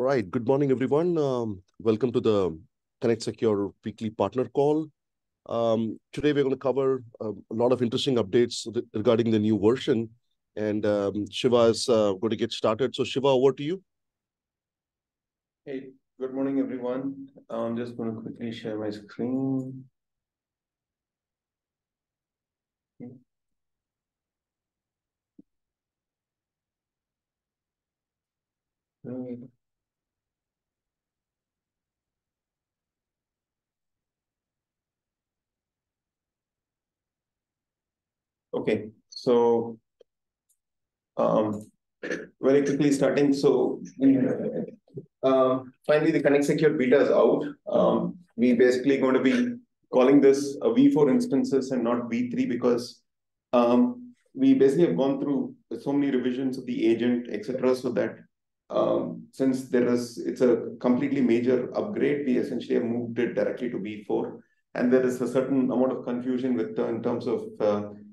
All right. Good morning, everyone. Welcome to the Connect Secure weekly partner call. Today, we're going to cover a lot of interesting updates regarding the new version. And Shiva is going to get started. So, Shiva, over to you. Hey, good morning, everyone. I'm just going to quickly share my screen. Okay, so very quickly starting. So finally, the Connect Secure beta is out. We basically going to be calling this a V4 instances and not V3 because we basically have gone through so many revisions of the agent, etc. So that since it's a completely major upgrade, we essentially have moved it directly to V4. And there is a certain amount of confusion with in terms of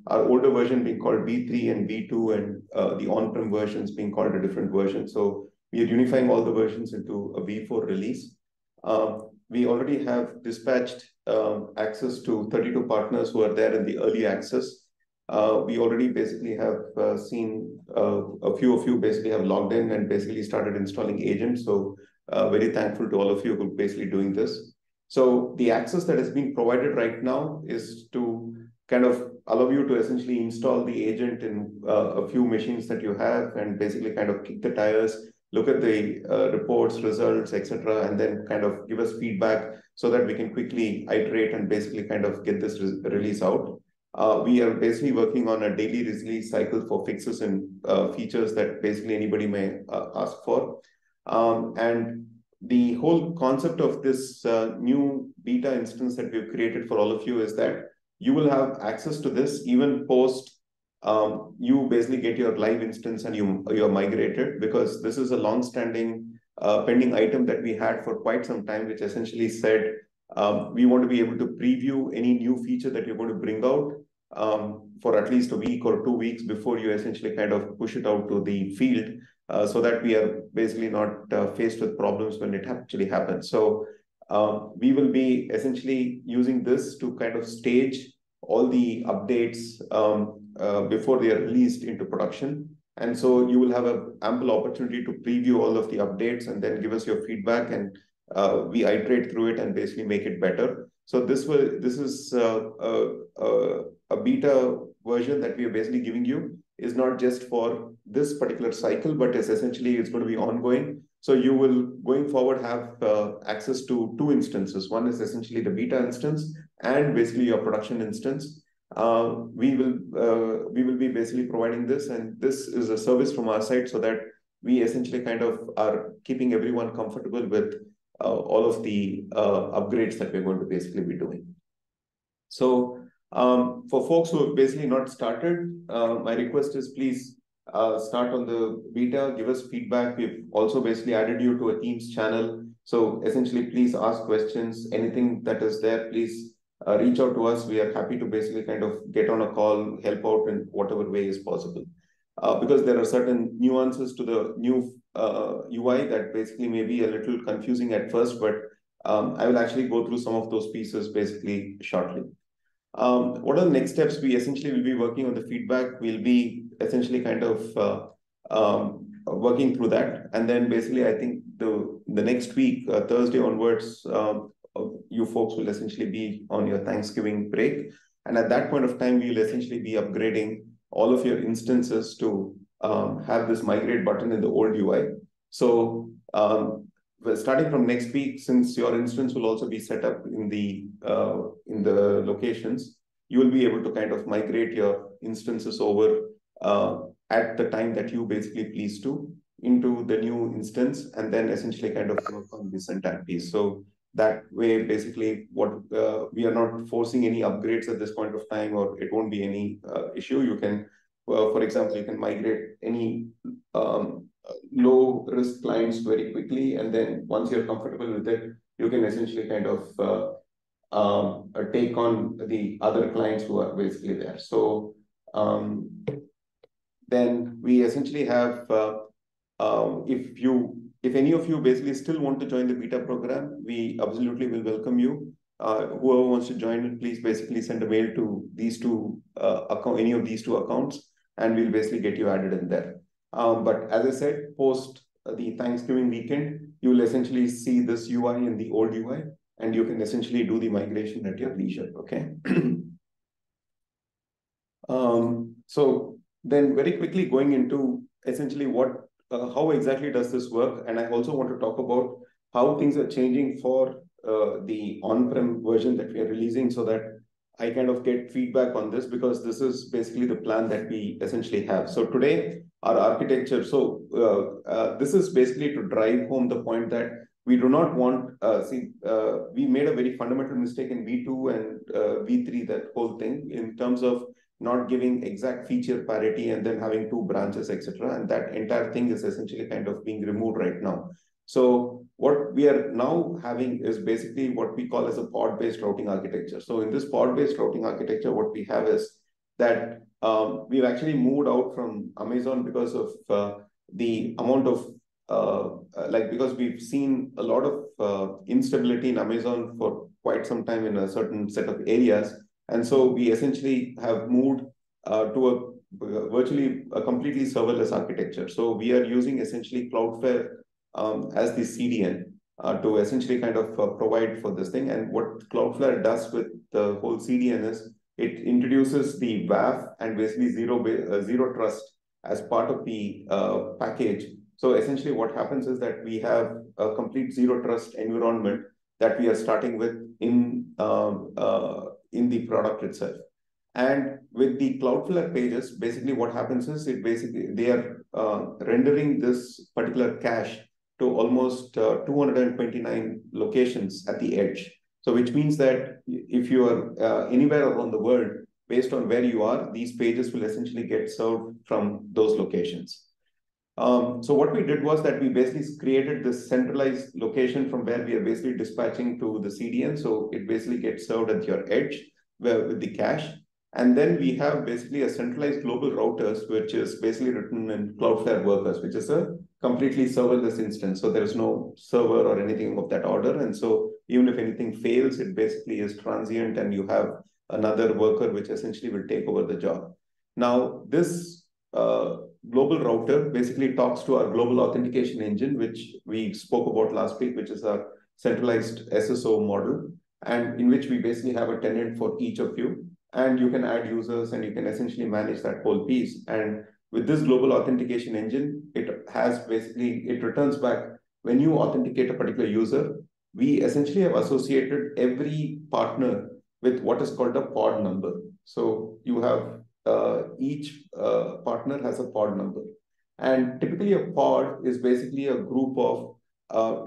our older version being called V3 and V2 and the on-prem versions being called a different version. So we are unifying all the versions into a V4 release. We already have dispatched access to 32 partners who are there in the early access. We already basically have seen a few of you basically have logged in and basically started installing agents. So very thankful to all of you who are basically doing this. So the access that is being provided right now is to kind of allow you to essentially install the agent in a few machines that you have and basically kind of kick the tires, look at the reports, results, etc., and then kind of give us feedback so that we can quickly iterate and basically kind of get this release out. We are basically working on a daily release cycle for fixes and features that basically anybody may ask for. And the whole concept of this new beta instance that we've created for all of you is that you will have access to this even post you basically get your live instance and you're migrated, because this is a long-standing pending item that we had for quite some time, which essentially said we want to be able to preview any new feature that you're going to bring out for at least a week or 2 weeks before you essentially kind of push it out to the field, so that we are basically not faced with problems when it actually happens. So we will be essentially using this to kind of stage all the updates before they are released into production. And so you will have an ample opportunity to preview all of the updates and then give us your feedback, and we iterate through it and basically make it better. So this is a beta version that we are basically giving you is not just for this particular cycle, but it's essentially it's going to be ongoing. So you will going forward have access to two instances. One is essentially the beta instance and basically your production instance. We will be basically providing this, and this is a service from our side so that we essentially kind of are keeping everyone comfortable with all of the upgrades that we're going to basically be doing. So for folks who have basically not started, my request is please start on the beta, give us feedback. We've also basically added you to a Teams channel. So essentially, please ask questions. Anything that is there, please reach out to us. We are happy to basically kind of get on a call, help out in whatever way is possible. Because there are certain nuances to the new UI that basically may be a little confusing at first, but I will actually go through some of those pieces basically shortly. What are the next steps? We essentially will be working on the feedback. We'll be essentially kind of working through that. And then basically, I think the next week, Thursday onwards, you folks will essentially be on your Thanksgiving break. And at that point of time, we'll essentially be upgrading all of your instances to have this migrate button in the old UI. So starting from next week, since your instance will also be set up in the locations, you will be able to kind of migrate your instances over at the time that you basically please to into the new instance, and then essentially kind of work on this entire piece. So that way, basically, what we are not forcing any upgrades at this point of time, or it won't be any issue. You can, for example, you can migrate any low risk clients very quickly, and then once you're comfortable with it, you can essentially kind of take on the other clients who are basically there. So then we essentially have, if you if any of you basically still want to join the beta program, we absolutely will welcome you. Whoever wants to join, please basically send a mail to these two any of these two accounts, and we'll basically get you added in there. But as I said, post the Thanksgiving weekend, you will essentially see this UI in the old UI, and you can essentially do the migration at your leisure. Okay. So then very quickly going into essentially how exactly does this work? And I also want to talk about how things are changing for the on-prem version that we are releasing, so that I kind of get feedback on this, because this is basically the plan that we essentially have. So today, our architecture, this is basically to drive home the point that we do not want, we made a very fundamental mistake in V2 and V3, that whole thing, in terms of not giving exact feature parity and then having two branches, etc. And that entire thing is essentially kind of being removed right now. So what we are now having is basically what we call as a pod-based routing architecture. So in this pod-based routing architecture, what we have is that we've actually moved out from Amazon because of the amount of because we've seen a lot of instability in Amazon for quite some time in a certain set of areas. And so we essentially have moved to virtually a completely serverless architecture. So we are using essentially Cloudflare as the CDN to essentially kind of provide for this thing. And what Cloudflare does with the whole CDN is it introduces the WAF and basically zero trust as part of the package. So essentially what happens is that we have a complete zero trust environment that we are starting with in the product itself. And with the Cloudflare pages, basically what happens is they are rendering this particular cache to almost 229 locations at the edge. So which means that if you are anywhere around the world, based on where you are, these pages will essentially get served from those locations. So what we did was that we basically created this centralized location from where we are basically dispatching to the CDN. So it basically gets served at your edge with the cache. And then we have basically a centralized global routers, which is basically written in Cloudflare Workers, which is a completely serverless instance. So there is no server or anything of that order. And so even if anything fails, it basically is transient, and you have another worker which essentially will take over the job. Now, this global router basically talks to our global authentication engine, which we spoke about last week, which is our centralized SSO model, and in which we basically have a tenant for each of you. And you can add users and you can essentially manage that whole piece. And with this global authentication engine, it returns back when you authenticate a particular user. We essentially have associated every partner with what is called a pod number. So you have each partner has a pod number. And typically a pod is basically a group of,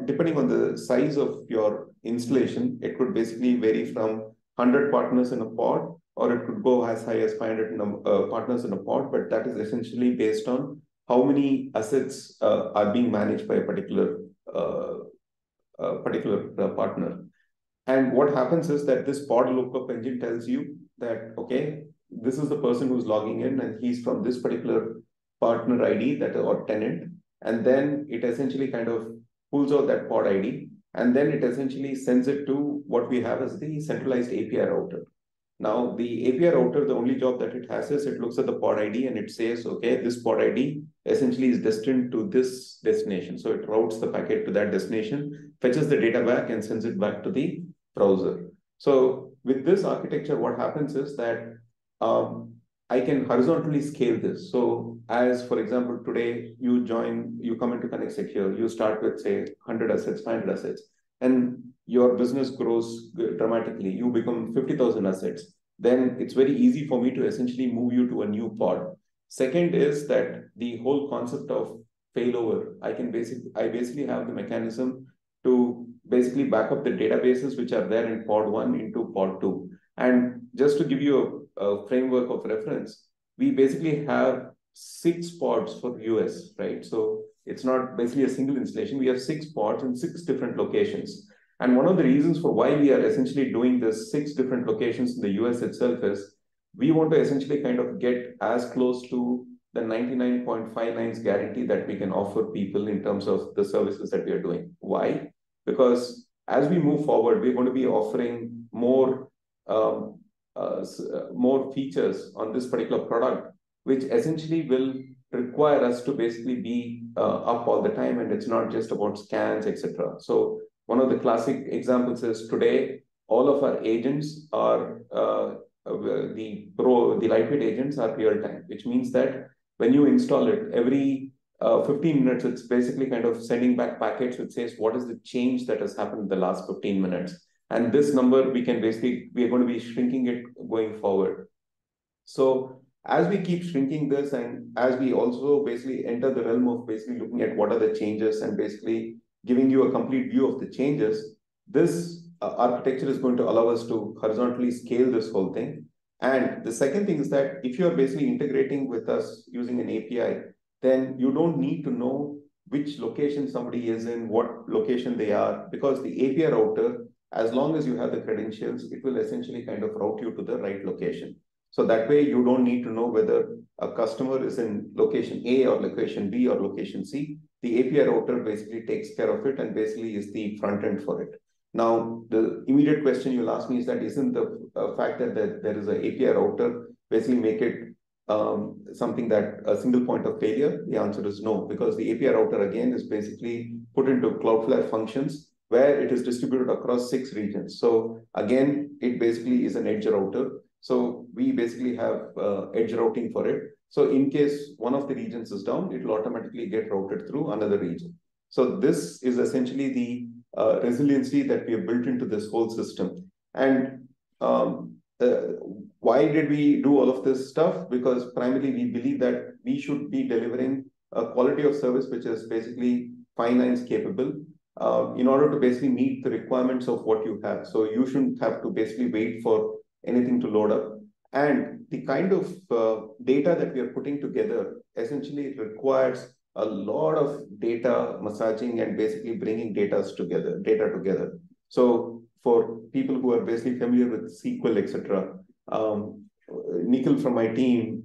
depending on the size of your installation, it could basically vary from 100 partners in a pod, or it could go as high as 500 partners in a pod, but that is essentially based on how many assets are being managed by a particular partner. And what happens is that this pod lookup engine tells you that, okay, this is the person who's logging in and he's from this particular partner ID or tenant. And then it essentially kind of pulls out that pod ID, and then it essentially sends it to what we have as the centralized API router. Now, the API router, the only job that it has is it looks at the pod ID and it says, okay, this pod ID essentially is destined to this destination. So it routes the packet to that destination, fetches the data back, and sends it back to the browser. So with this architecture, what happens is that I can horizontally scale this. So as, for example, today you come into Connect Secure, you start with, say, 100 assets, 500 assets, and your business grows dramatically. You become 50,000 assets. Then it's very easy for me to essentially move you to a new pod. Second is that the whole concept of failover, I basically have the mechanism to basically back up the databases which are there in pod 1 into pod 2. And just to give you a framework of reference, we basically have 6 pods for US, right? So it's not basically a single installation. We have 6 pods in 6 different locations. And one of the reasons for why we are essentially doing this 6 different locations in the US itself is we want to essentially kind of get as close to the 99.5 lines guarantee that we can offer people in terms of the services that we are doing. Why? Because as we move forward, we're going to be offering more more features on this particular product, which essentially will require us to basically be up all the time, and it's not just about scans, etc. So one of the classic examples is today all of our agents are the lightweight agents are real time, which means that when you install it, every 15 minutes, it's basically kind of sending back packets which says what is the change that has happened in the last 15 minutes. And this number, we are going to be shrinking it going forward. So as we keep shrinking this, and as we also basically enter the realm of basically looking at what are the changes and basically giving you a complete view of the changes, this architecture is going to allow us to horizontally scale this whole thing. And the second thing is that if you're basically integrating with us using an API, then you don't need to know which location somebody is in, what location they are, because the API router, as long as you have the credentials, it will essentially kind of route you to the right location. So that way you don't need to know whether a customer is in location A or location B or location C. The API router basically takes care of it and basically is the front end for it. Now, the immediate question you'll ask me is that isn't the fact that there is an API router basically make it something that a single point of failure? The answer is no, because the API router again is basically put into Cloudflare functions where it is distributed across 6 regions. So again, it basically is an edge router. So we basically have edge routing for it. So in case one of the regions is down, it will automatically get routed through another region. So this is essentially the resiliency that we have built into this whole system. And why did we do all of this stuff? Because primarily we believe that we should be delivering a quality of service which is basically 5 nines capable in order to basically meet the requirements of what you have. So you shouldn't have to basically wait for anything to load up. And the kind of data that we are putting together essentially requires a lot of data massaging and basically bringing data together. So for people who are basically familiar with SQL, etc., Nikhil from my team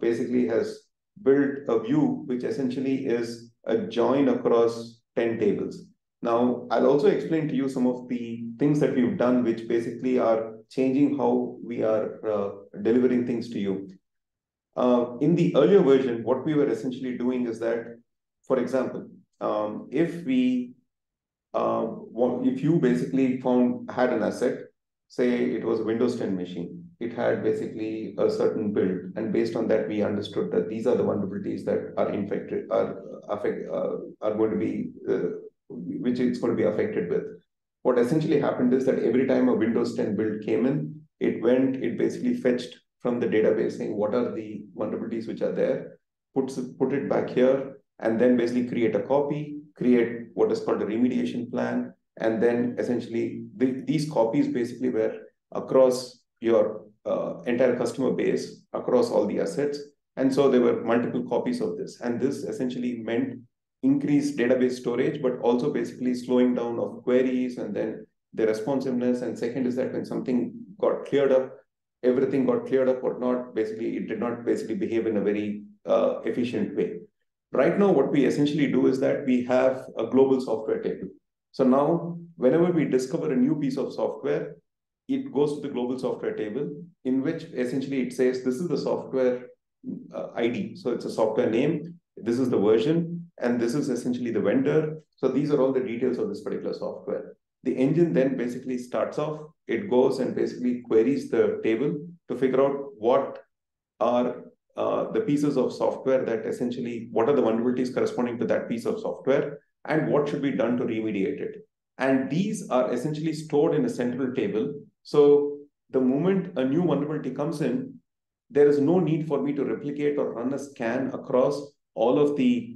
basically has built a view which essentially is a join across 10 tables. Now, I'll also explain to you some of the things that we've done, which basically are changing how we are delivering things to you. In the earlier version, what we were essentially doing is that, for example, if you basically had an asset, say it was a Windows 10 machine, it had basically a certain build, and based on that, we understood that these are the vulnerabilities that are going to be which it's going to be affected with. What essentially happened is that every time a Windows 10 build came in, it basically fetched from the database saying what are the vulnerabilities which are there, put it back here, and then basically create a copy, create what is called a remediation plan, and then essentially these copies basically were across your entire customer base, across all the assets. And so there were multiple copies of this. And this essentially meant increased database storage, but also basically slowing down of queries and then the responsiveness. And second is that when something got cleared up, everything got cleared up or not, basically it did not basically behave in a very efficient way. Right now, what we essentially do is that we have a global software table. So now, whenever we discover a new piece of software, it goes to the global software table, in which essentially it says, this is the software ID. So it's a software name, this is the version, and this is essentially the vendor. So these are all the details of this particular software. The engine then basically starts off, it goes and basically queries the table to figure out what are the pieces of software that essentially, what are the vulnerabilities corresponding to that piece of software, and what should be done to remediate it. And these are essentially stored in a central table. So the moment a new vulnerability comes in, there is no need for me to replicate or run a scan across all of the,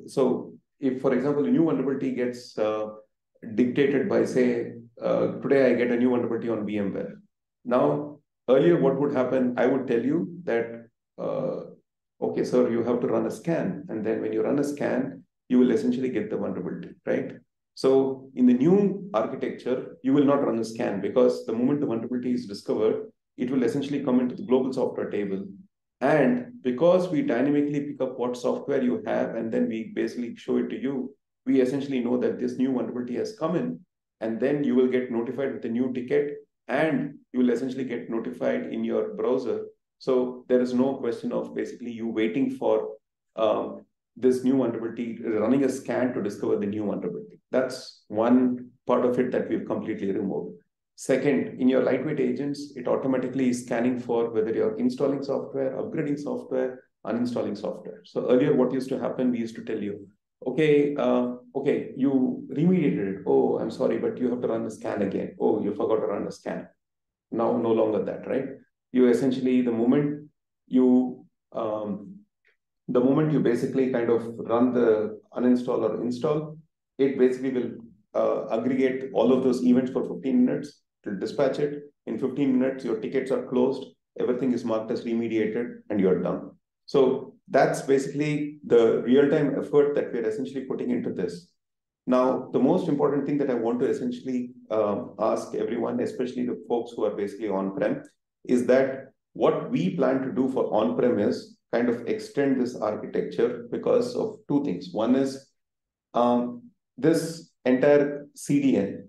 so if, for example, a new vulnerability gets dictated by, say, today I get a new vulnerability on VMware. Now, earlier what would happen, I would tell you that, okay, sir, you have to run a scan. And then when you run a scan, you will essentially get the vulnerability, right? So in the new architecture, you will not run a scan, because the moment the vulnerability is discovered, it will essentially come into the global software table. And because we dynamically pick up what software you have and then we basically show it to you, we essentially know that this new vulnerability has come in, and then you will get notified with a new ticket, and you will essentially get notified in your browser. So there is no question of basically you waiting for this new vulnerability, running a scan to discover the new vulnerability. That's one part of it that we've completely removed. Second, in your lightweight agents, it automatically is scanning for whether you're installing software, upgrading software, uninstalling software. So earlier, what used to happen, we used to tell you, okay, you remediated it. Oh, I'm sorry, but you have to run the scan again. Oh, you forgot to run the scan. Now, no longer that, right? You essentially, the moment you basically kind of run the uninstall or install, it basically will aggregate all of those events for 15 minutes. It will dispatch it. In 15 minutes, your tickets are closed. Everything is marked as remediated and you're done. So that's basically the real-time effort that we're essentially putting into this. Now, the most important thing that I want to essentially ask everyone, especially the folks who are basically on-prem, is that what we plan to do for on-prem is kind of extend this architecture because of two things. One is this entire CDN.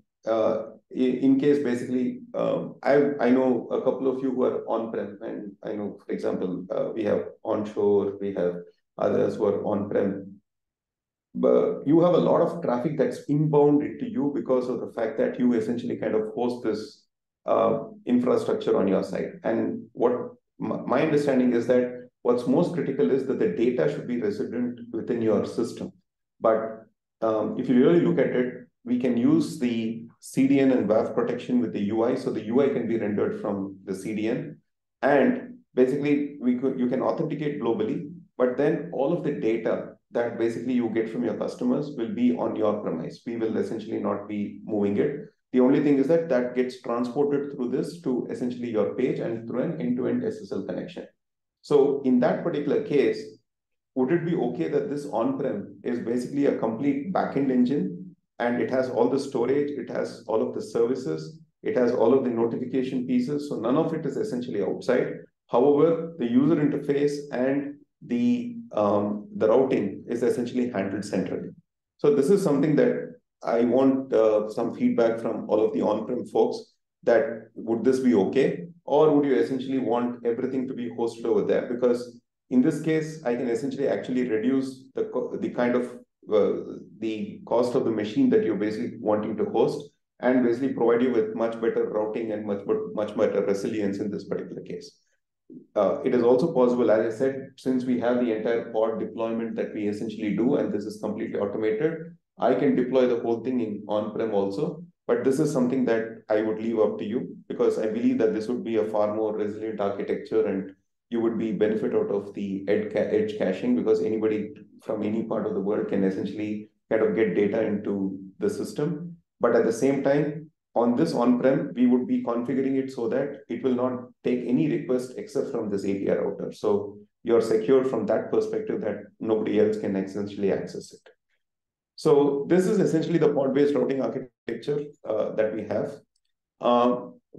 In case basically, I know a couple of you who are on-prem, and I know, for example, we have onshore, we have others who are on-prem. But you have a lot of traffic that's inbound into you because of the fact that you essentially kind of host this infrastructure on your side. And what my understanding is that what's most critical is that the data should be resident within your system. But if you really look at it, we can use the CDN and WAF protection with the UI. So the UI can be rendered from the CDN. And basically, you can authenticate globally, but then all of the data that basically you get from your customers will be on your premise. We will essentially not be moving it. The only thing is that that gets transported through this to essentially your page and through an end-to-end SSL connection. So in that particular case, would it be okay that this on-prem is basically a complete backend engine, and it has all the storage, it has all of the services, it has all of the notification pieces, so none of it is essentially outside. However, the user interface and the routing is essentially handled centrally. So this is something that I want some feedback from all of the on-prem folks, that would this be okay? Or would you essentially want everything to be hosted over there? Because in this case, I can essentially actually reduce the kind of the cost of the machine that you're basically wanting to host, and basically provide you with much better routing and much better resilience in this particular case. It is also possible, as I said, since we have the entire pod deployment that we essentially do, and this is completely automated, I can deploy the whole thing in on-prem also. But this is something that I would leave up to you, because I believe that this would be a far more resilient architecture, and you would be benefit out of the edge caching, because anybody from any part of the world can essentially kind of get data into the system. But at the same time, on this on-prem, we would be configuring it so that it will not take any request except from this API router. So you're secured from that perspective that nobody else can essentially access it. So this is essentially the pod-based routing architecture that we have.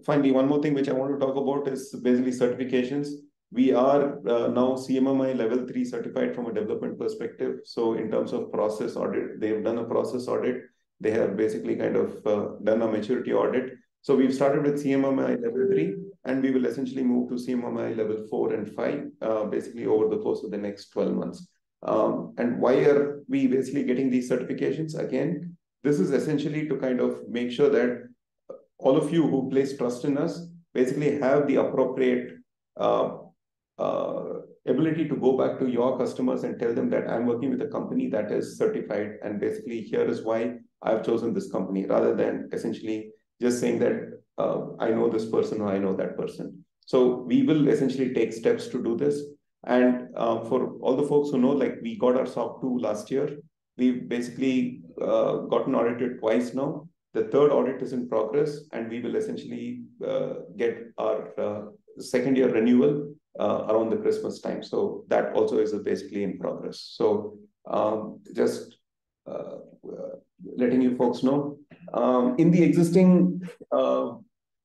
Finally, one more thing which I want to talk about is basically certifications. We are now CMMI level 3 certified from a development perspective. So in terms of process audit, they've done a process audit. They have basically kind of done a maturity audit. So we've started with CMMI level 3, and we will essentially move to CMMI level 4 and 5, basically over the course of the next 12 months. And why are we basically getting these certifications? Again, this is essentially to kind of make sure that all of you who place trust in us basically have the appropriate ability to go back to your customers and tell them that I'm working with a company that is certified, and basically here is why I've chosen this company, rather than essentially just saying that I know this person or I know that person. So we will essentially take steps to do this. And for all the folks who know, like we got our SOC 2 last year, we've basically gotten audited twice now. The third audit is in progress, and we will essentially get our second year renewal around the Christmas time. So that also is basically in progress. So just letting you folks know, in the existing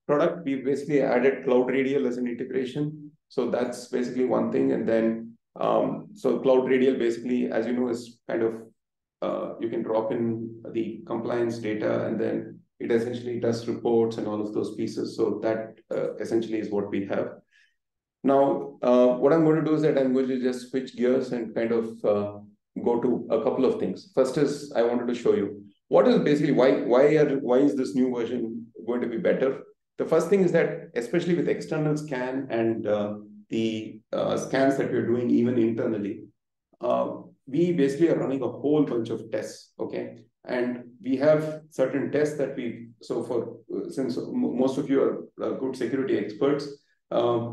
product, we basically added Cloud Radial as an integration. So that's basically one thing. And then, so Cloud Radial basically, as you know, is kind of, you can drop in the compliance data and then it essentially does reports and all of those pieces. So that essentially is what we have. Now, what I'm going to do is that I'm going to just switch gears and kind of go to a couple of things. First is I wanted to show you what is basically why is this new version going to be better? The first thing is that especially with external scan and the scans that we're doing even internally, we basically are running a whole bunch of tests, okay? And we have certain tests that since most of you are good security experts,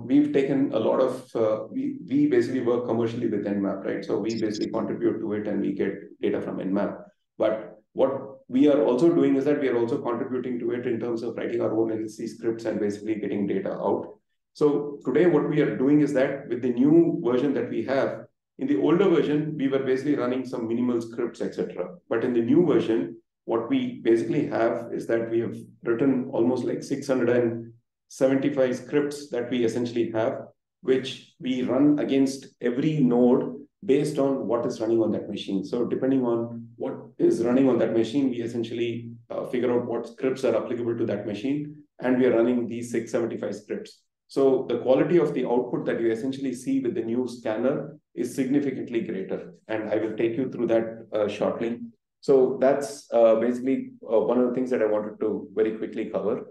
we've taken a lot of, we basically work commercially with Nmap, right? So we basically contribute to it and we get data from Nmap. But what we are also doing is that we are also contributing to it in terms of writing our own LLC scripts and basically getting data out. So today what we are doing is that with the new version that we have, in the older version, we were basically running some minimal scripts, etc. But in the new version, what we basically have is that we have written almost like 675 scripts that we essentially have, which we run against every node based on what is running on that machine. So depending on what is running on that machine, we essentially figure out what scripts are applicable to that machine, and we are running these 675 scripts. So the quality of the output that you essentially see with the new scanner is significantly greater. And I will take you through that shortly. So that's basically one of the things that I wanted to very quickly cover.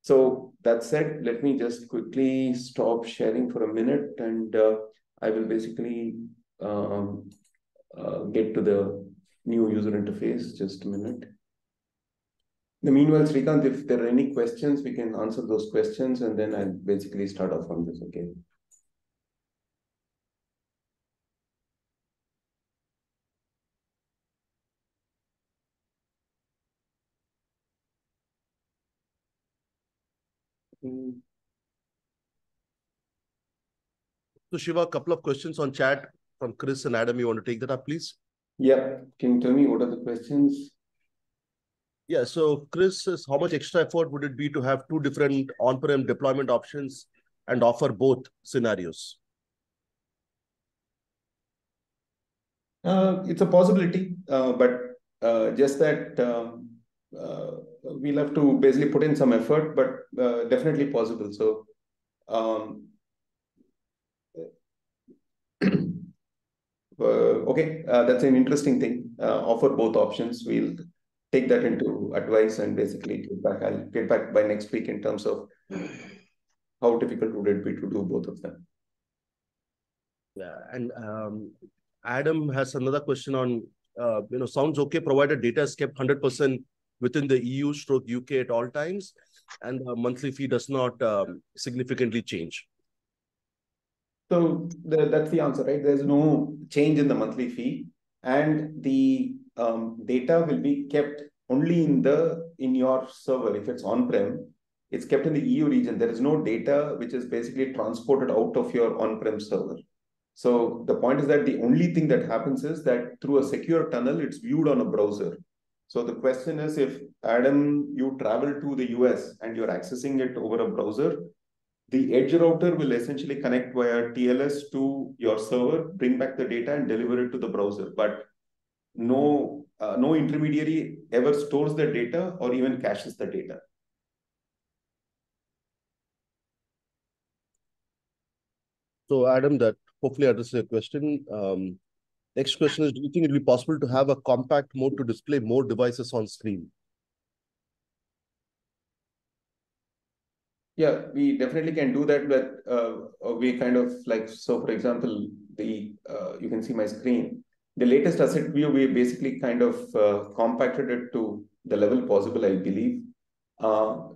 So that said, let me just quickly stop sharing for a minute and I will basically get to the new user interface. Just a minute. In the meanwhile, Srikanth, if there are any questions, we can answer those questions and then I'll basically start off on this, okay? So Shiva, a couple of questions on chat from Chris and Adam. You want to take that up, please? Yeah. Can you tell me what are the questions? Yeah, so Chris says, how much extra effort would it be to have two different on-prem deployment options and offer both scenarios? It's a possibility, but just that we'll have to basically put in some effort, but definitely possible. So, okay, that's an interesting thing. Offer both options. We'll take that into advice and basically get back. I'll get back by next week in terms of how difficult would it be to do both of them. Yeah, and Adam has another question on, sounds okay provided data is kept 100% within the EU/UK at all times and the monthly fee does not significantly change. So that's the answer, right? There's no change in the monthly fee, and the data will be kept only in your server. If it's on-prem, it's kept in the EU region. There is no data which is basically transported out of your on-prem server. So the point is that the only thing that happens is that through a secure tunnel, it's viewed on a browser. So the question is, if Adam, you travel to the US and you're accessing it over a browser, the edge router will essentially connect via TLS to your server, bring back the data and deliver it to the browser. But no intermediary ever stores the data or even caches the data. So Adam, that hopefully addresses your question. Next question is, do you think it will be possible to have a compact mode to display more devices on screen? Yeah, we definitely can do that, but we kind of like, so for example, you can see my screen. The latest asset view, we basically kind of compacted it to the level possible, I believe.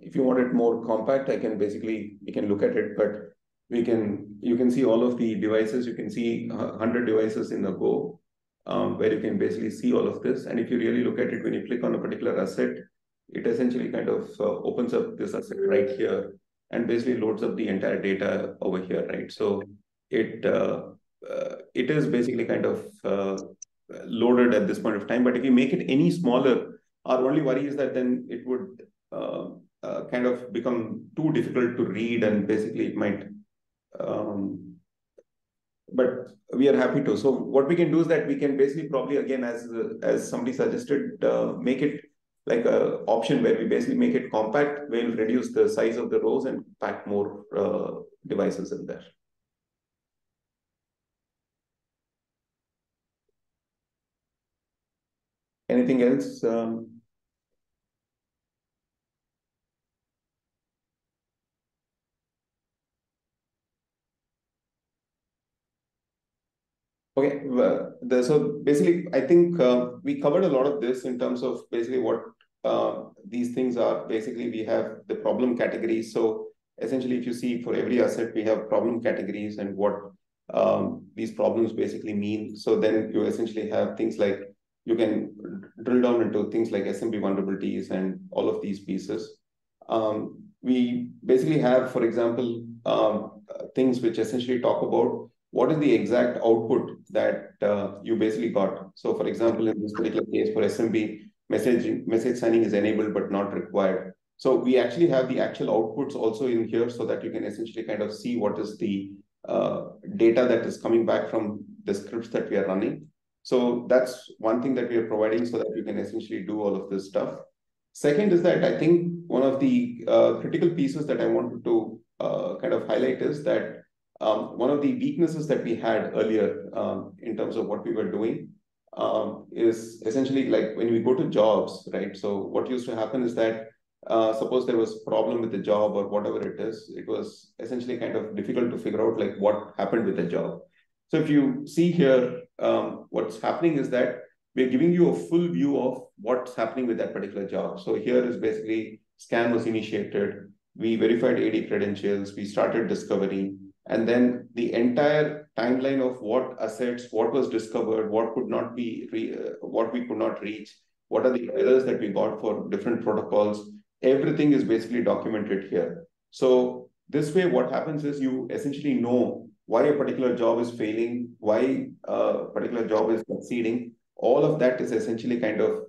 If you want it more compact, we can look at it, but you can see all of the devices. You can see 100 devices in a go, where you can basically see all of this. And if you really look at it, when you click on a particular asset, it essentially kind of opens up this asset right here and basically loads up the entire data over here, right? So it is basically kind of loaded at this point of time. But if you make it any smaller, our only worry is that then it would kind of become too difficult to read, and basically it might, but we are happy to. So what we can do is that we can basically probably, again, as somebody suggested, make it like a option where we basically make it compact. We'll reduce the size of the rows and pack more devices in there. Anything else? Okay, so basically, I think we covered a lot of this in terms of basically what these things are. Basically, we have the problem categories. So essentially, if you see for every asset, we have problem categories and what these problems basically mean. So then you essentially have things like you can drill down into things like SMB vulnerabilities and all of these pieces. We basically have, for example, things which essentially talk about what is the exact output that you basically got. So for example, in this particular case for SMB, message signing is enabled but not required. So we actually have the actual outputs also in here so that you can essentially kind of see what is the data that is coming back from the scripts that we are running. So that's one thing that we are providing so that you can essentially do all of this stuff. Second is that I think one of the critical pieces that I wanted to kind of highlight is that one of the weaknesses that we had earlier in terms of what we were doing is essentially like when we go to jobs, right? So what used to happen is that suppose there was a problem with the job or whatever it is, it was essentially kind of difficult to figure out like what happened with the job. So if you see here, what's happening is that we're giving you a full view of what's happening with that particular job. So here is basically scan was initiated, we verified AD credentials, we started discovery, and then the entire timeline of what assets, what was discovered, what could not be, what we could not reach, what are the errors that we got for different protocols, everything is basically documented here. So this way, what happens is you essentially know why a particular job is failing, why a particular job is succeeding. All of that is essentially kind of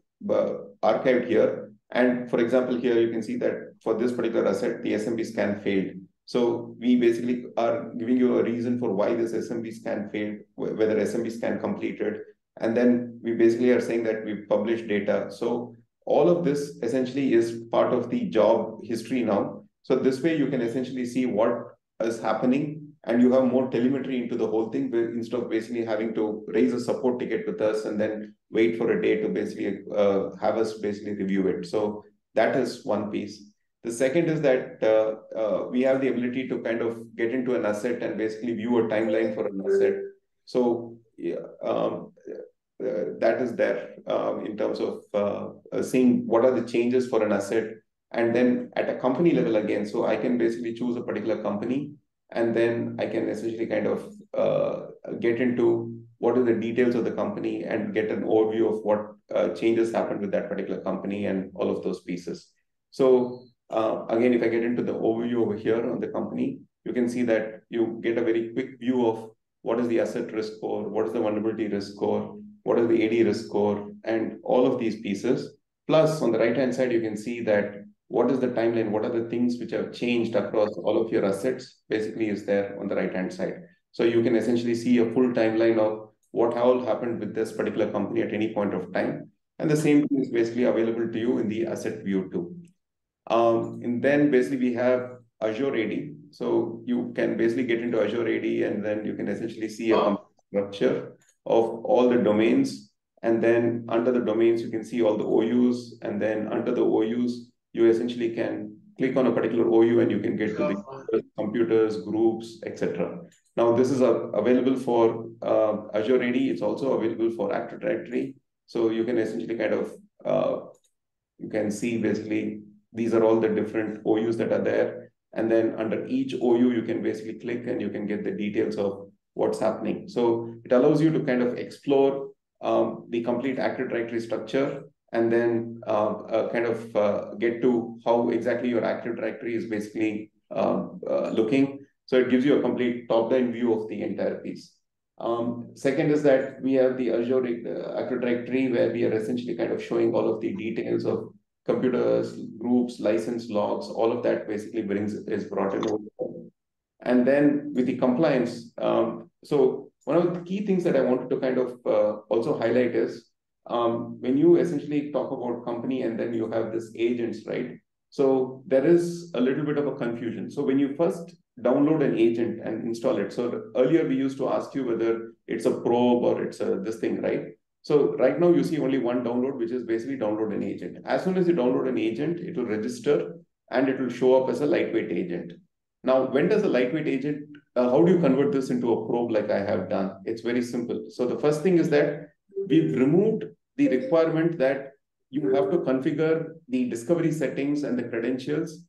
archived here. And for example, here you can see that for this particular asset, the SMB scan failed. So we basically are giving you a reason for why this SMB scan failed, whether SMB scan completed. And then we basically are saying that we published data. So all of this essentially is part of the job history now. So this way you can essentially see what is happening and you have more telemetry into the whole thing instead of basically having to raise a support ticket with us and then wait for a day to basically have us basically review it. So that is one piece. The second is that we have the ability to kind of get into an asset and basically view a timeline for an asset. So that is there in terms of seeing what are the changes for an asset. And then at a company level again, so I can basically choose a particular company and then I can essentially kind of get into what are the details of the company and get an overview of what changes happened with that particular company and all of those pieces. So again, if I get into the overview over here on the company, you can see that you get a very quick view of what is the asset risk score, what is the vulnerability risk score, what is the AD risk score, and all of these pieces. Plus, on the right-hand side, you can see that what is the timeline, what are the things which have changed across all of your assets, basically is there on the right-hand side. So you can essentially see a full timeline of what all happened with this particular company at any point of time. And the same thing is basically available to you in the asset view too. And then basically we have Azure AD. So you can basically get into Azure AD and then you can essentially see a structure of all the domains. And then under the domains, you can see all the OUs. And then under the OUs, you essentially can click on a particular OU and you can get to the computers, groups, etc. Now this is available for Azure AD. It's also available for Active Directory. So you can essentially kind of, you can see basically these are all the different OUs that are there. And then under each OU, you can basically click and you can get the details of what's happening. So it allows you to kind of explore the complete Active Directory structure and then kind of get to how exactly your Active Directory is basically looking. So it gives you a complete top-down view of the entire piece. Second is that we have the Azure Active Directory where we are essentially kind of showing all of the details of computers, groups, license logs, all of that basically is brought in. And then with the compliance, so one of the key things that I wanted to kind of also highlight is when you essentially talk about company and then you have this agents, right? So there is a little bit of a confusion. So when you first download an agent and install it, so earlier we used to ask you whether it's a probe or it's a this thing, right? So right now you see only one download, which is basically download an agent. As soon as you download an agent, it will register and it will show up as a lightweight agent. Now, when does a lightweight agent, how do you convert this into a probe like I have done? It's very simple. So the first thing is that we've removed the requirement that you have to configure the discovery settings and the credentials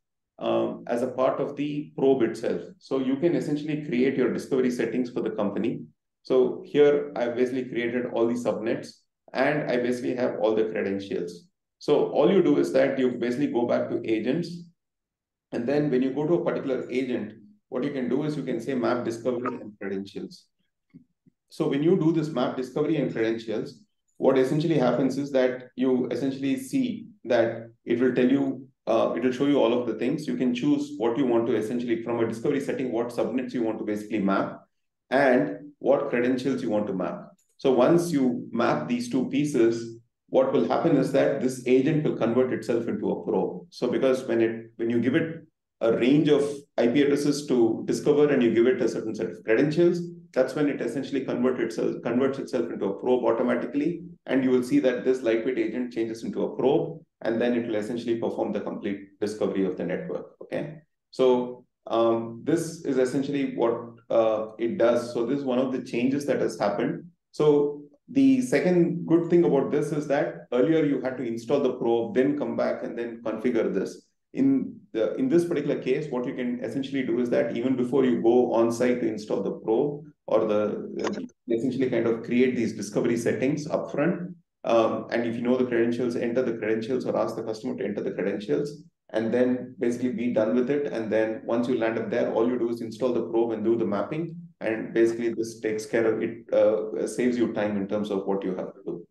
as a part of the probe itself. So you can essentially create your discovery settings for the company. So here I've basically created all the subnets and I basically have all the credentials. So all you do is that you basically go back to agents. And then when you go to a particular agent, what you can do is you can say map discovery and credentials. So when you do this map discovery and credentials, what essentially happens is that you essentially see that it will tell you, it will show you all of the things. You can choose what you want to essentially, from a discovery setting, what subnets you want to basically map and what credentials you want to map. So once you map these two pieces, what will happen is that this agent will convert itself into a probe. So because when you give it a range of IP addresses to discover and you give it a certain set of credentials, that's when it essentially converts itself into a probe automatically. And you will see that this lightweight agent changes into a probe, and then it will essentially perform the complete discovery of the network. Okay. So this is essentially what it does. So this is one of the changes that has happened. So the second good thing about this is that earlier you had to install the probe, then come back and then configure this. In this particular case, what you can essentially do is that even before you go on site to install the probe or essentially kind of create these discovery settings upfront. And if you know the credentials, enter the credentials or ask the customer to enter the credentials and then basically be done with it. And then once you land up there, all you do is install the probe and do the mapping. And basically this takes care of it, saves you time in terms of what you have to do.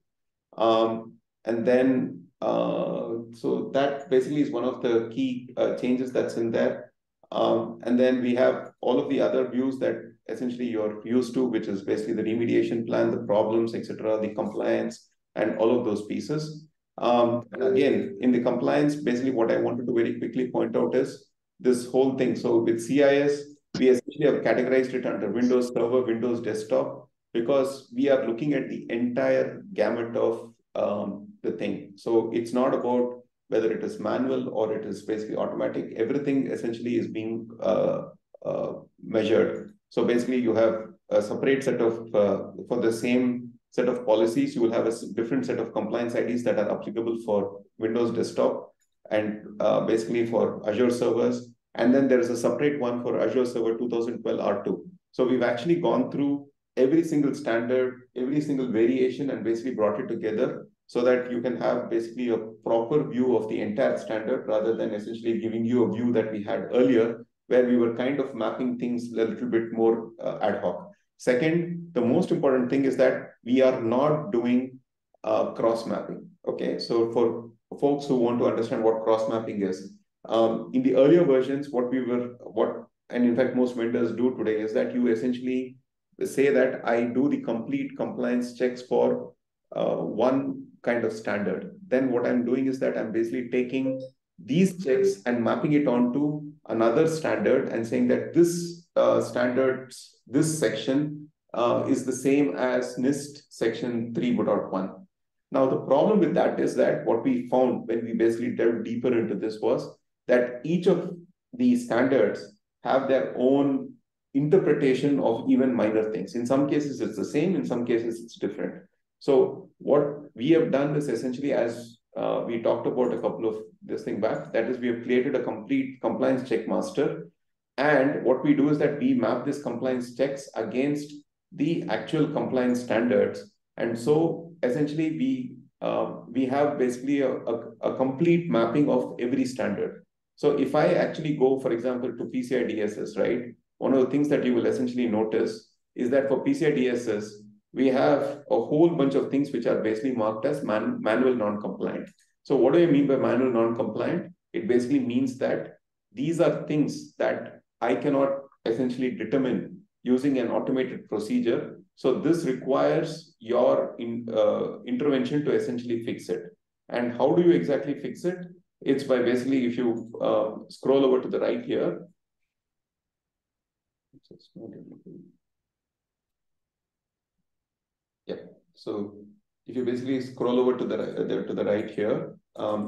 And then, so that basically is one of the key changes that's in there. And then we have all of the other views that essentially you're used to, which is basically the remediation plan, the problems, etc., the compliance, and all of those pieces. And again, in the compliance, basically what I wanted to very quickly point out is this whole thing. So with CIS, we essentially have categorized it under Windows Server, Windows Desktop, because we are looking at the entire gamut of the thing. So it's not about whether it is manual or it is basically automatic. Everything essentially is being measured. So basically you have a separate set of, for the same set of policies, you will have a different set of compliance IDs that are applicable for Windows Desktop and basically for Azure servers. And then there is a separate one for Azure Server 2012 R2. So we've actually gone through every single standard, every single variation, and basically brought it together so that you can have basically a proper view of the entire standard rather than essentially giving you a view that we had earlier, where we were kind of mapping things a little bit more ad hoc. Second, the most important thing is that we are not doing cross-mapping. Okay, so for folks who want to understand what cross-mapping is, in the earlier versions, and in fact most vendors do today is that you essentially say that I do the complete compliance checks for one kind of standard. Then what I'm doing is that I'm basically taking these checks and mapping it onto another standard and saying that this standards, this section is the same as NIST section 3.1. Now, the problem with that is that what we found when we basically delved deeper into this was that each of these standards have their own interpretation of even minor things. In some cases, it's the same. In some cases, it's different. So what we have done is essentially, as we talked about a couple of this thing back, that is we have created a complete compliance check master. And what we do is that we map this compliance checks against the actual compliance standards. And so essentially we have basically a complete mapping of every standard. So if I actually go, for example, to PCI DSS, right? One of the things that you will essentially notice is that for PCI DSS, we have a whole bunch of things which are basically marked as manual non-compliant. So what do I mean by manual non-compliant? It basically means that these are things that I cannot essentially determine using an automated procedure. So this requires your intervention to essentially fix it. And how do you exactly fix it? It's by basically, if you scroll over to the right here. Yeah. So if you basically scroll over to the right here,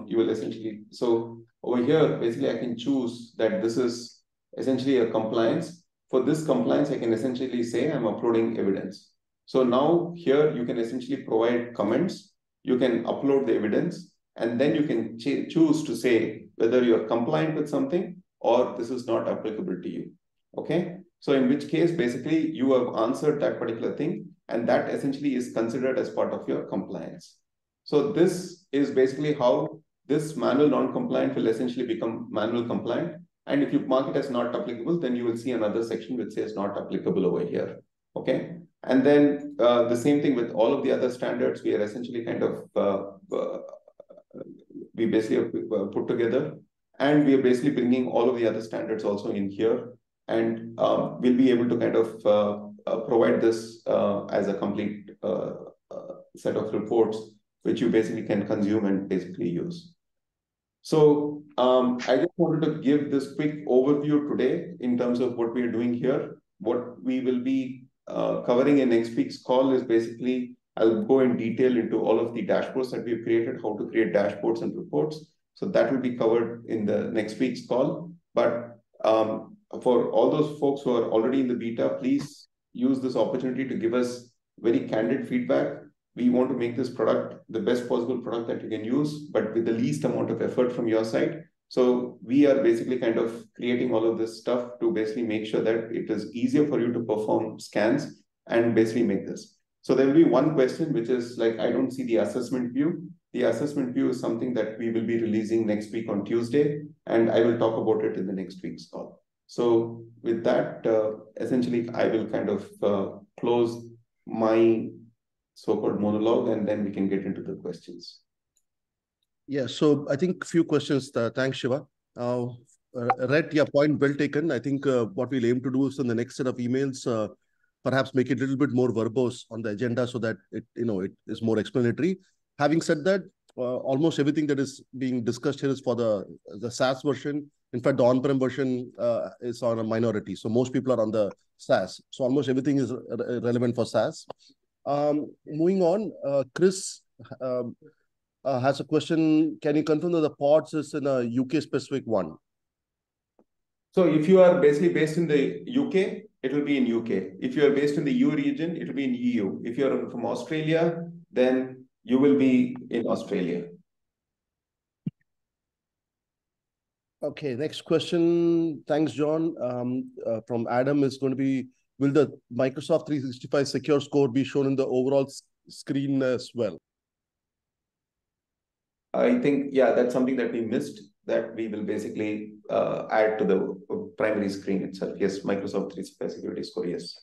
you will essentially, so over here, basically I can choose that this is essentially a compliance. For this compliance, I can essentially say I'm uploading evidence. So now here you can essentially provide comments, you can upload the evidence, and then you can choose to say whether you're compliant with something or this is not applicable to you. Okay. So in which case, basically you have answered that particular thing, and that essentially is considered as part of your compliance. So this is basically how this manual non-compliant will essentially become manual compliant. And if you mark it as not applicable, then you will see another section which says not applicable over here. Okay. And then the same thing with all of the other standards, we are essentially kind of, we basically have put together, and we are basically bringing all of the other standards also in here. And we'll be able to kind of provide this as a complete set of reports, which you basically can consume and basically use. So I just wanted to give this quick overview today in terms of what we are doing here. What we will be covering in next week's call is basically, I'll go in detail into all of the dashboards that we've created, how to create dashboards and reports. So that will be covered in the next week's call. But for all those folks who are already in the beta, please use this opportunity to give us very candid feedback. We want to make this product the best possible product that you can use, but with the least amount of effort from your side. So we are basically kind of creating all of this stuff to basically make sure that it is easier for you to perform scans and basically make this. So there will be one question, which is like, I don't see the assessment view. The assessment view is something that we will be releasing next week on Tuesday, and I will talk about it in the next week's call. So with that, essentially, I will kind of close my so-called monologue, and then we can get into the questions. Yeah, so I think a few questions. Thanks, Shiva. Rhett, yeah, point well taken. I think what we'll aim to do is in the next set of emails, perhaps make it a little bit more verbose on the agenda so that it is more explanatory. Having said that, almost everything that is being discussed here is for the SaaS version. In fact, the on-prem version is on a minority. So most people are on the SaaS. So almost everything is relevant for SaaS. Moving on, Chris has a question. Can you confirm that the pods is in a UK specific one? So if you are basically based in the UK, it will be in UK. If you are based in the EU region, it will be in EU. If you are from Australia, then you will be in Australia. Okay, next question. Thanks, John. From Adam is going to be, will the Microsoft 365 Secure Score be shown in the overall screen as well? I think, yeah, that's something that we missed, that we will basically add to the primary screen itself. Yes, Microsoft 365 Security Score, yes.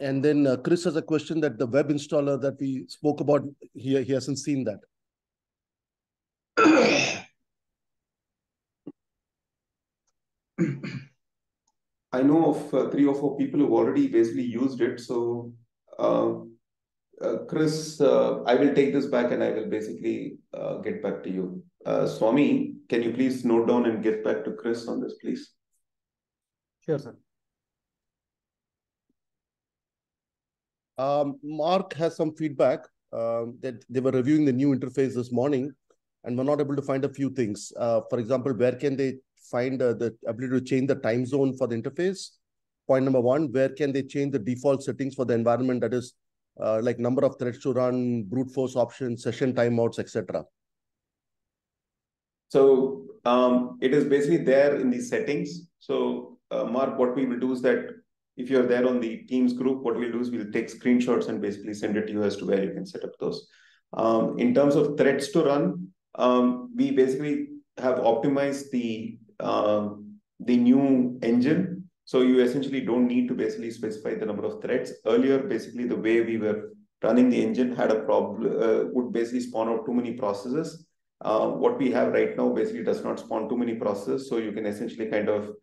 And then Chris has a question that the web installer that we spoke about, he hasn't seen that. I know of 3 or 4 people who've already basically used it. So, Chris, I will take this back and I will basically get back to you. Swami, can you please note down and get back to Chris on this, please? Sure, sir. Mark has some feedback that they were reviewing the new interface this morning and were not able to find a few things. For example, where can they find the ability to change the time zone for the interface? Point number 1, where can they change the default settings for the environment, that is like number of threads to run, brute force options, session timeouts, etc. So it is basically there in the settings. So Mark, what we will do is that if you're there on the Teams group, what we'll do is we'll take screenshots and basically send it to you as to where you can set up those. In terms of threads to run, we basically have optimized the new engine. So you essentially don't need to basically specify the number of threads. Earlier, basically the way we were running the engine had a problem, would basically spawn out too many processes. What we have right now basically does not spawn too many processes, so you can essentially kind of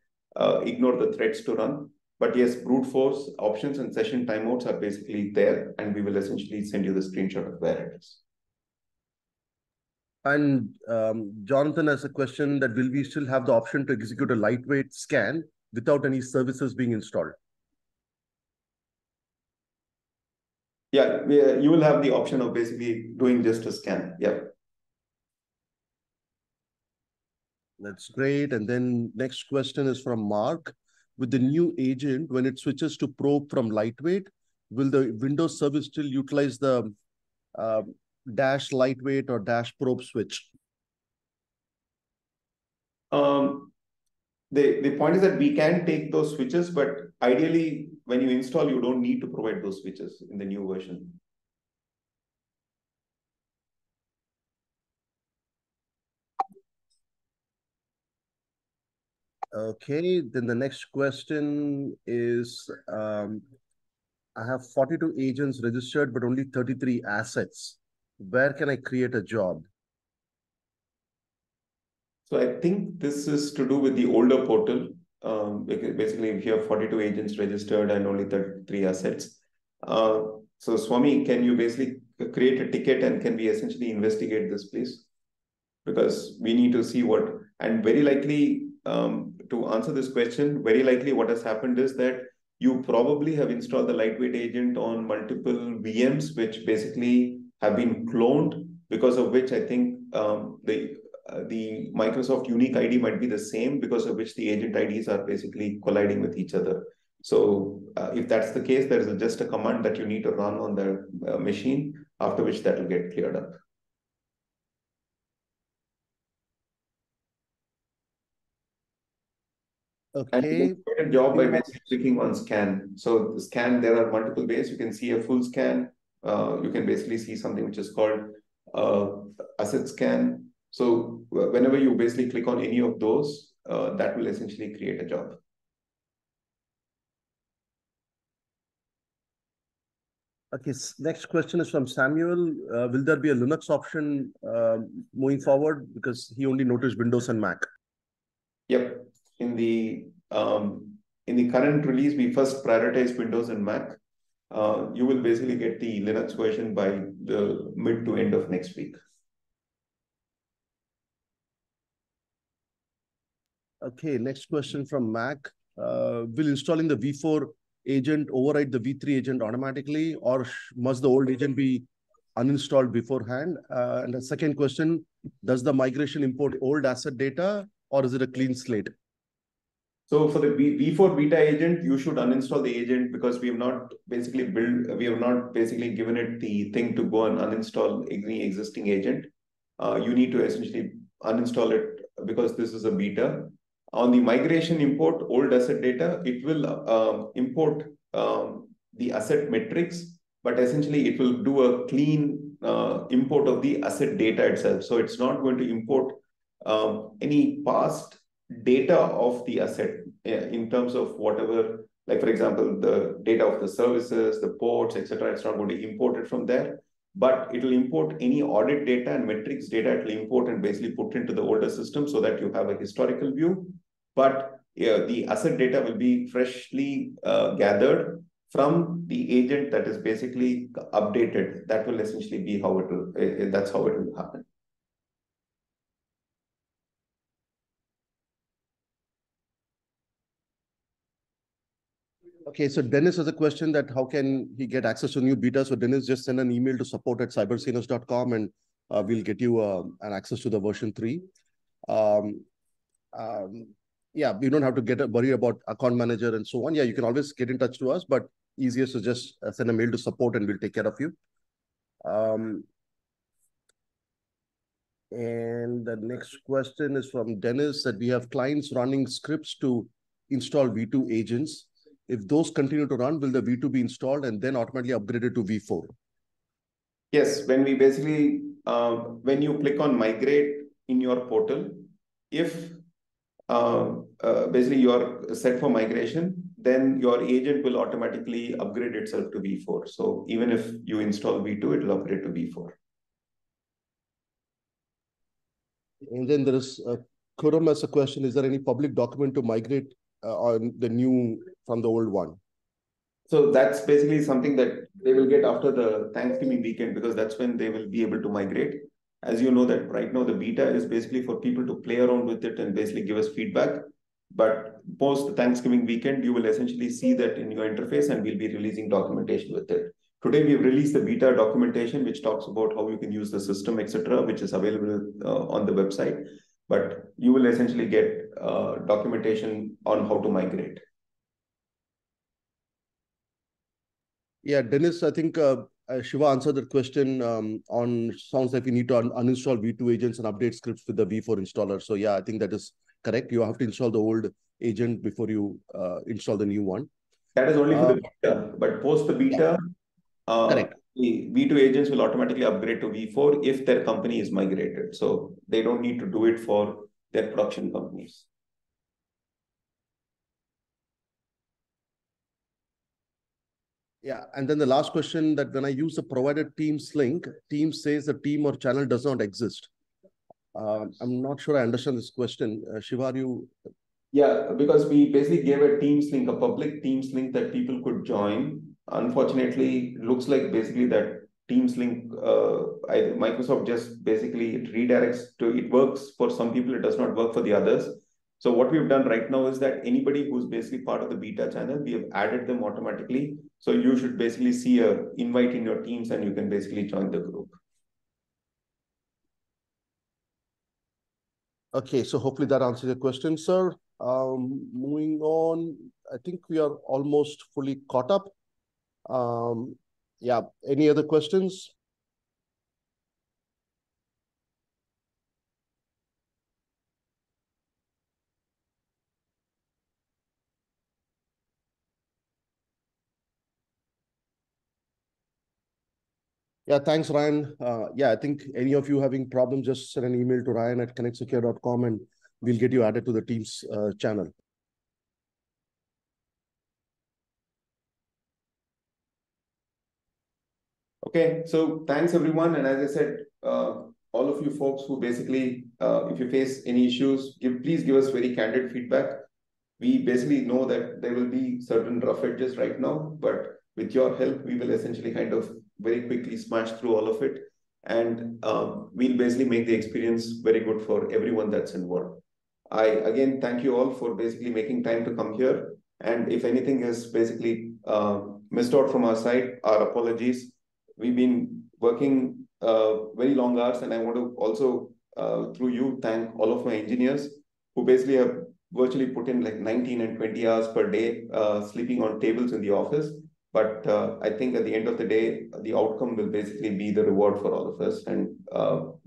ignore the threads to run. But yes, brute force options and session timeouts are basically there, and we will essentially send you the screenshot of where it is. And Jonathan has a question that will we still have the option to execute a lightweight scan without any services being installed? Yeah, you will have the option of basically doing just a scan. Yeah. That's great. And then next question is from Mark. With the new agent, when it switches to probe from lightweight, will the Windows service still utilize the dash lightweight or dash probe switch? The point is that we can take those switches, but ideally, when you install, you don't need to provide those switches in the new version. Okay, then the next question is, I have 42 agents registered, but only 33 assets. Where can I create a job? So I think this is to do with the older portal. Basically, if you have 42 agents registered and only 33 assets. So Swami, can you basically create a ticket and can we essentially investigate this, please? Because we need to see what, and very likely to answer this question, very likely what has happened is that you probably have installed the lightweight agent on multiple VMs, which basically have been cloned, because of which I think the Microsoft unique ID might be the same, because of which the agent IDs are basically colliding with each other. So if that's the case, there is just a command that you need to run on the machine, after which that will get cleared up. Okay. And a job by basically clicking on scan. So the scan, there are multiple ways. You can see a full scan. You can basically see something which is called asset scan. So whenever you basically click on any of those, that will essentially create a job. Okay, next question is from Samuel. Will there be a Linux option moving forward? Because he only noticed Windows and Mac. Yep. In the current release, we first prioritize Windows and Mac. You will basically get the Linux version by the mid to end of next week. Okay, next question from Mac. Will installing the V4 agent override the V3 agent automatically, or must the old agent be uninstalled beforehand? And the second question, does the migration import old asset data, or is it a clean slate? So for the V4 beta agent, you should uninstall the agent, because we have not basically given it the thing to go and uninstall any existing agent. You need to essentially uninstall it because this is a beta. On the migration import old asset data, it will import the asset metrics, but essentially it will do a clean import of the asset data itself. So it's not going to import any past data of the asset in terms of whatever, like for example, the data of the services, the ports, etc. It's not going to import it from there, but it will import any audit data and metrics data. It will import and basically put into the older system so that you have a historical view. But the asset data will be freshly gathered from the agent that is basically updated. That will essentially be how it will. That's how it will happen. Okay, so Dennis has a question that how can he get access to new beta? So Dennis, just send an email to support@cybersinos.com and we'll get you an access to the version 3. Yeah, you don't have to worry about account manager and so on. Yeah, you can always get in touch to us, but easiest to just send a mail to support and we'll take care of you. And the next question is from Dennis, that we have clients running scripts to install V2 agents. If those continue to run, will the V2 be installed and then automatically upgraded to V4? Yes, when we basically, when you click on migrate in your portal, if basically you're set for migration, then your agent will automatically upgrade itself to V4. So even if you install V2, it will upgrade to V4. And then there is Kuram as a question: is there any public document to migrate on the new from the old one? So that's basically something that they will get after the Thanksgiving weekend, because that's when they will be able to migrate. As you know, that right now the beta is basically for people to play around with it and basically give us feedback. But post the Thanksgiving weekend, you will essentially see that in your interface, and we'll be releasing documentation with it. Today, we've released the beta documentation, which talks about how you can use the system, etc., which is available on the website. But you will essentially get documentation on how to migrate. Yeah, Dennis, I think Shiva answered that question on sounds like we need to uninstall V2 agents and update scripts with the V4 installer. So yeah, I think that is correct. You have to install the old agent before you install the new one. That is only for the beta, but post the beta, correct. The V2 agents will automatically upgrade to V4 if their company is migrated. So they don't need to do it for their production companies. Yeah, and then the last question, that when I use the provided Teams link, Teams says the team or channel does not exist. I'm not sure I understand this question. Shiva, are you? Yeah, because we basically gave a Teams link, a public Teams link that people could join. Unfortunately, it looks like basically that Teams link, Microsoft just basically it redirects to, it works for some people, it does not work for the others. So what we've done right now is that anybody who's basically part of the beta channel, we have added them automatically. So you should basically see a invite in your Teams and you can basically join the group. Okay, so hopefully that answers your question, sir. Moving on, I think we are almost fully caught up. Yeah, any other questions? Yeah, thanks, Ryan. Yeah, I think any of you having problems, just send an email to ryan@connectsecure.com and we'll get you added to the Teams channel. Okay, so thanks everyone. And as I said, all of you folks who basically, if you face any issues, please give us very candid feedback. We basically know that there will be certain rough edges right now, but with your help, we will essentially kind of very quickly smash through all of it. And we'll basically make the experience very good for everyone that's involved. I, again, thank you all for basically making time to come here. And if anything is basically missed out from our side, our apologies. We've been working very long hours, and I want to also, through you, thank all of my engineers who basically have virtually put in like 19 and 20 hours per day, sleeping on tables in the office. But I think at the end of the day, the outcome will basically be the reward for all of us. And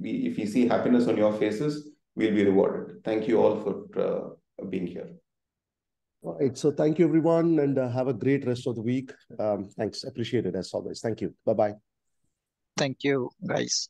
if we see happiness on your faces, we'll be rewarded. Thank you all for being here. All right, so thank you, everyone, and have a great rest of the week. Thanks, appreciate it as always. Thank you. Bye-bye. Thank you, guys.